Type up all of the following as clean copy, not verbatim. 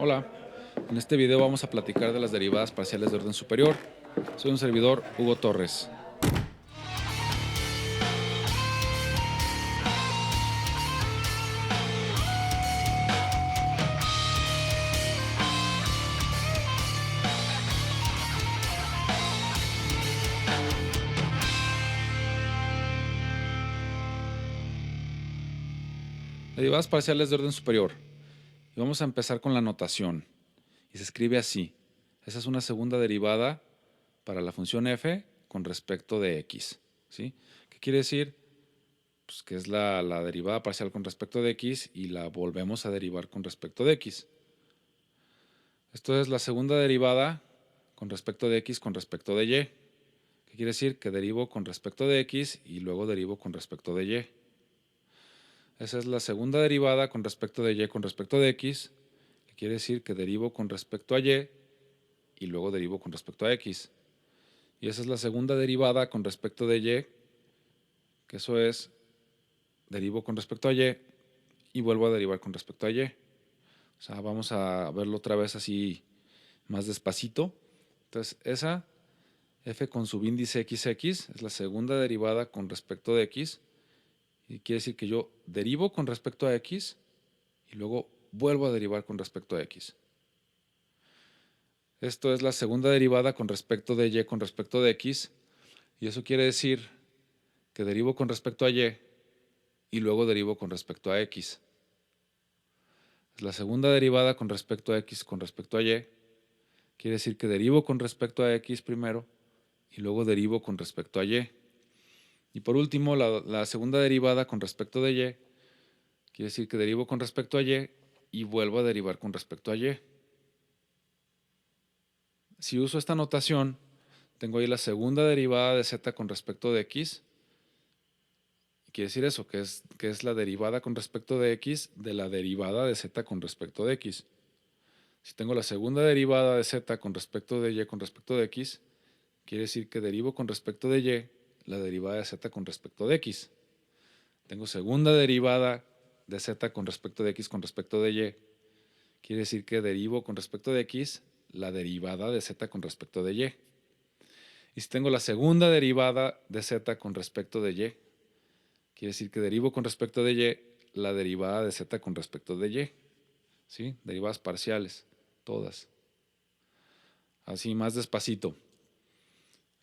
Hola, en este video vamos a platicar de las derivadas parciales de orden superior. Soy un servidor, Hugo Torres. Derivadas parciales de orden superior. Y vamos a empezar con la notación. Y se escribe así. Esa es una segunda derivada para la función f con respecto de x. ¿Sí? ¿Qué quiere decir? Pues que es la derivada parcial con respecto de x y la volvemos a derivar con respecto de x. Esto es la segunda derivada con respecto de x con respecto de y. ¿Qué quiere decir? Que derivo con respecto de x y luego derivo con respecto de y. Esa es la segunda derivada con respecto de y con respecto de x, que quiere decir que derivo con respecto a y y luego derivo con respecto a x. Y esa es la segunda derivada con respecto de y, que eso es, derivo con respecto a y vuelvo a derivar con respecto a y. O sea, vamos a verlo otra vez así más despacito. Entonces, esa f con subíndice xx es la segunda derivada con respecto de x. Y quiere decir que yo derivo con respecto a x y luego vuelvo a derivar con respecto a x. Esto es la segunda derivada con respecto de y con respecto de x. Y eso quiere decir que derivo con respecto a y y luego derivo con respecto a x. Es la segunda derivada con respecto a x con respecto a y. Quiere decir que derivo con respecto a x primero y luego derivo con respecto a y. Y por último, la segunda derivada con respecto de y. Quiere decir que derivo con respecto a y vuelvo a derivar con respecto a y. Si uso esta notación, tengo ahí la segunda derivada de z con respecto de x. Quiere decir eso, que es la derivada con respecto de x de la derivada de z con respecto de x. Si tengo la segunda derivada de z con respecto de y con respecto de x, quiere decir que derivo con respecto de y la derivada de z con respecto de x. Tengo segunda derivada de z con respecto de x con respecto de y. Quiere decir que derivo con respecto de x la derivada de z con respecto de y. Y si tengo la segunda derivada de z con respecto de y, quiere decir que derivo con respecto de y la derivada de z con respecto de y. ¿Sí? Derivadas parciales, todas. Así más despacito.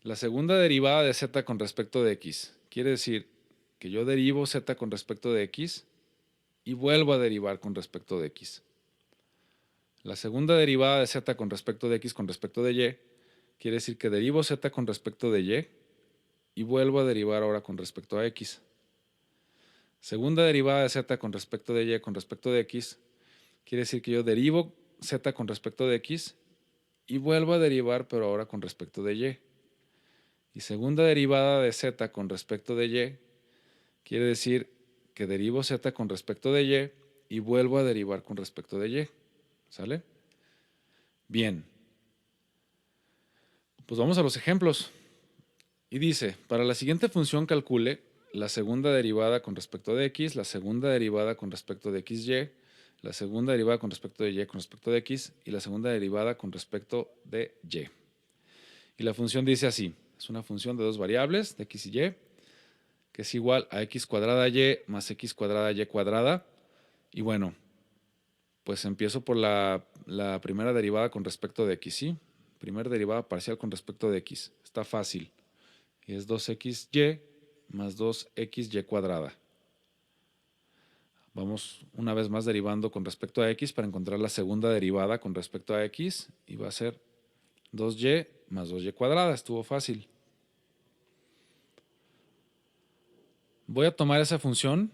La segunda derivada de z con respecto de x quiere decir que yo derivo z con respecto de x y vuelvo a derivar con respecto de x. La segunda derivada de z con respecto de x con respecto de y quiere decir que derivo z con respecto de y vuelvo a derivar ahora con respecto a x. Segunda derivada de z con respecto de y con respecto de x quiere decir que yo derivo z con respecto de x y vuelvo a derivar pero ahora con respecto de y. Y segunda derivada de z con respecto de y quiere decir que derivo z con respecto de y vuelvo a derivar con respecto de y. ¿Sale? Bien. Pues vamos a los ejemplos. Y dice, para la siguiente función calcule la segunda derivada con respecto de x, la segunda derivada con respecto de xy, la segunda derivada con respecto de y con respecto de x y la segunda derivada con respecto de y. Y la función dice así, es una función de dos variables, de x y y, que es igual a x cuadrada y más x cuadrada y cuadrada. Y bueno, pues empiezo por la primera derivada con respecto de x, ¿sí? Primera derivada parcial con respecto de x. Está fácil. Y es 2xy más 2xy cuadrada. Vamos una vez más derivando con respecto a x para encontrar la segunda derivada con respecto a x. Y va a ser 2y más 2y cuadrada. Estuvo fácil. Voy a tomar esa función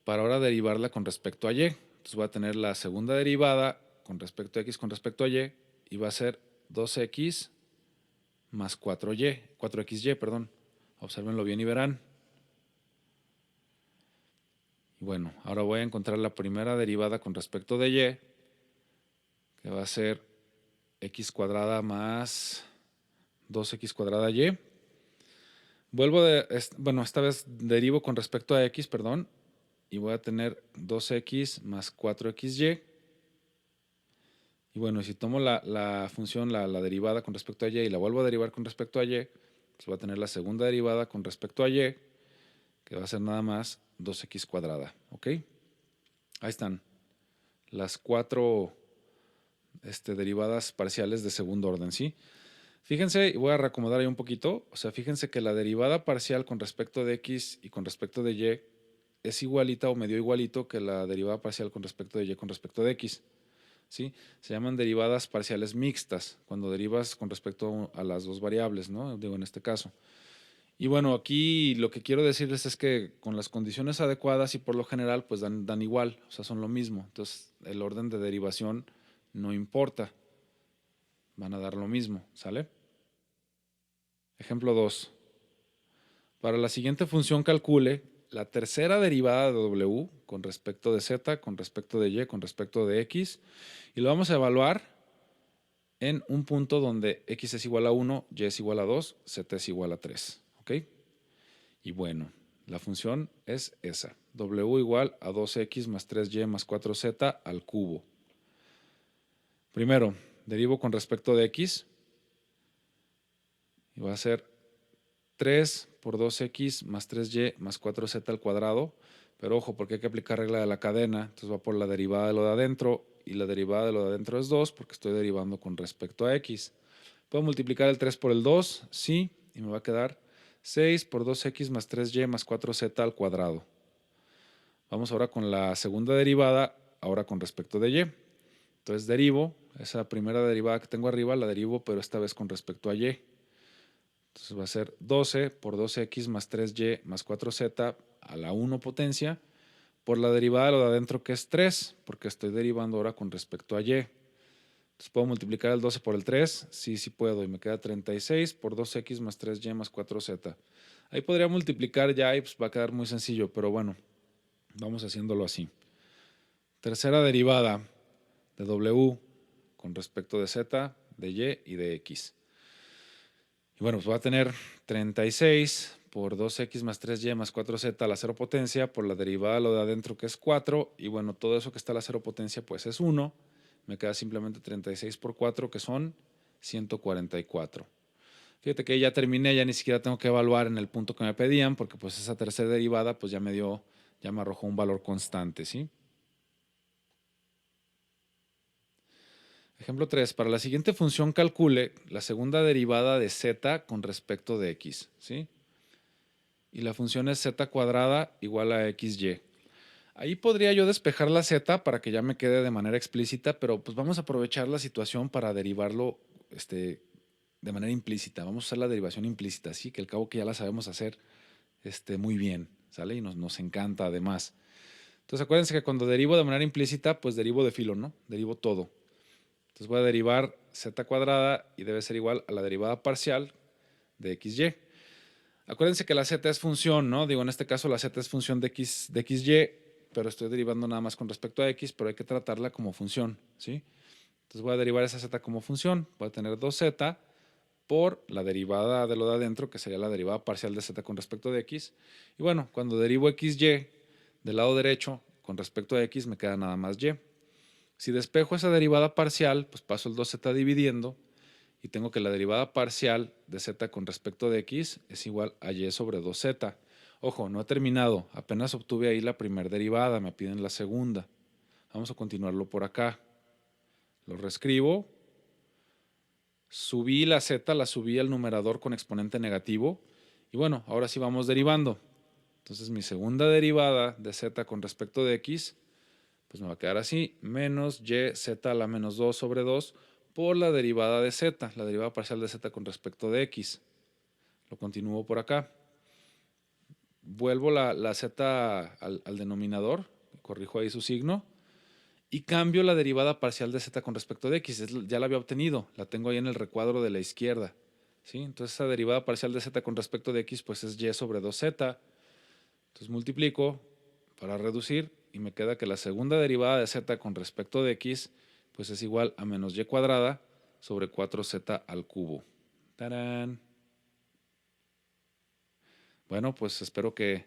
para ahora derivarla con respecto a y. Entonces voy a tener la segunda derivada con respecto a x con respecto a y. Y va a ser 2x más 4xy, perdón. Obsérvenlo bien y verán. Y bueno, ahora voy a encontrar la primera derivada con respecto de y, que va a ser x cuadrada más 2x cuadrada y. Bueno, esta vez derivo con respecto a x, perdón, y voy a tener 2x más 4xy. Y bueno, si tomo la función, la derivada con respecto a y la vuelvo a derivar con respecto a y, pues voy a tener la segunda derivada con respecto a y, que va a ser nada más 2x cuadrada. ¿Ok? Ahí están las cuatro derivadas parciales de segundo orden, ¿sí? Fíjense, y voy a reacomodar ahí un poquito, o sea, fíjense que la derivada parcial con respecto de x y con respecto de y es igualita o medio igualito que la derivada parcial con respecto de y con respecto de x, ¿sí? Se llaman derivadas parciales mixtas, cuando derivas con respecto a las dos variables, ¿no? Digo, en este caso. Y bueno, aquí lo que quiero decirles es que con las condiciones adecuadas y por lo general, pues dan igual, o sea, son lo mismo. Entonces, el orden de derivación no importa, van a dar lo mismo, ¿sale? Ejemplo 2. Para la siguiente función calcule la tercera derivada de w con respecto de z, con respecto de y, con respecto de x, y lo vamos a evaluar en un punto donde x es igual a 1, y es igual a 2, z es igual a 3. ¿Ok? Y bueno, la función es esa. W igual a 2x más 3y más 4z al cubo. Primero, derivo con respecto de x. Y va a ser 3 por 2x más 3y más 4z al cuadrado. Pero ojo, porque hay que aplicar regla de la cadena. Entonces va por la derivada de lo de adentro. Y la derivada de lo de adentro es 2 porque estoy derivando con respecto a x. ¿Puedo multiplicar el 3 por el 2? Sí. Y me va a quedar 6 por 2x más 3y más 4z al cuadrado. Vamos ahora con la segunda derivada, ahora con respecto de y. Entonces derivo, esa primera derivada que tengo arriba la derivo, pero esta vez con respecto a y. Entonces va a ser 12 por 2x más 3y más 4z a la 1 potencia por la derivada de lo de adentro que es 3, porque estoy derivando ahora con respecto a y. Entonces puedo multiplicar el 12 por el 3, sí puedo, y me queda 36 por 2x más 3y más 4z. Ahí podría multiplicar ya y pues va a quedar muy sencillo, pero bueno, vamos haciéndolo así. Tercera derivada de w con respecto de z, de y y de x. Y bueno, pues voy a tener 36 por 2x más 3y más 4z a la cero potencia por la derivada de lo de adentro que es 4. Y bueno, todo eso que está a la cero potencia pues es 1. Me queda simplemente 36 por 4 que son 144. Fíjate que ya terminé, ya ni siquiera tengo que evaluar en el punto que me pedían porque pues esa tercera derivada pues ya me arrojó un valor constante, ¿sí? Ejemplo 3. Para la siguiente función calcule la segunda derivada de z con respecto de x, ¿sí? Y la función es z cuadrada igual a xy. Ahí podría yo despejar la z para que ya me quede de manera explícita, pero pues vamos a aprovechar la situación para derivarlo de manera implícita. Vamos a usar la derivación implícita, ¿sí? Que al cabo que ya la sabemos hacer muy bien, ¿sale? Y nos encanta además. Entonces acuérdense que cuando derivo de manera implícita, pues derivo de filo, ¿no? Derivo todo. Entonces voy a derivar z cuadrada y debe ser igual a la derivada parcial de xy. Acuérdense que la z es función, ¿no? Digo, en este caso la z es función de xy, pero estoy derivando nada más con respecto a x, pero hay que tratarla como función, ¿sí? Entonces voy a derivar esa z como función. Voy a tener 2z por la derivada de lo de adentro, que sería la derivada parcial de z con respecto de x. Y bueno, cuando derivo xy del lado derecho con respecto a x, me queda nada más y. Si despejo esa derivada parcial, pues paso el 2z dividiendo y tengo que la derivada parcial de z con respecto de x es igual a y sobre 2z. Ojo, no he terminado, apenas obtuve ahí la primera derivada, me piden la segunda. Vamos a continuarlo por acá. Lo reescribo. Subí la z, la subí al numerador con exponente negativo. Y bueno, ahora sí vamos derivando. Entonces mi segunda derivada de z con respecto de x pues me va a quedar así, menos y z a la menos 2 sobre 2 por la derivada de z, la derivada parcial de z con respecto de x. Lo continúo por acá. Vuelvo la z al denominador, corrijo ahí su signo, y cambio la derivada parcial de z con respecto de x. Ya la había obtenido, la tengo ahí en el recuadro de la izquierda. ¿Sí? Entonces esa derivada parcial de z con respecto de x pues es y sobre 2z. Entonces multiplico para reducir y me queda que la segunda derivada de z con respecto de x pues es igual a menos y cuadrada sobre 4z al cubo. ¡Tarán! Bueno, pues espero que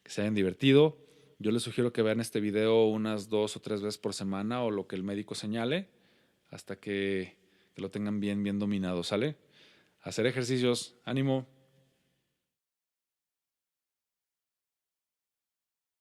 se hayan divertido. Yo les sugiero que vean este video unas 2 o 3 veces por semana o lo que el médico señale. hasta que lo tengan bien dominado, ¿sale? Hacer ejercicios, ánimo.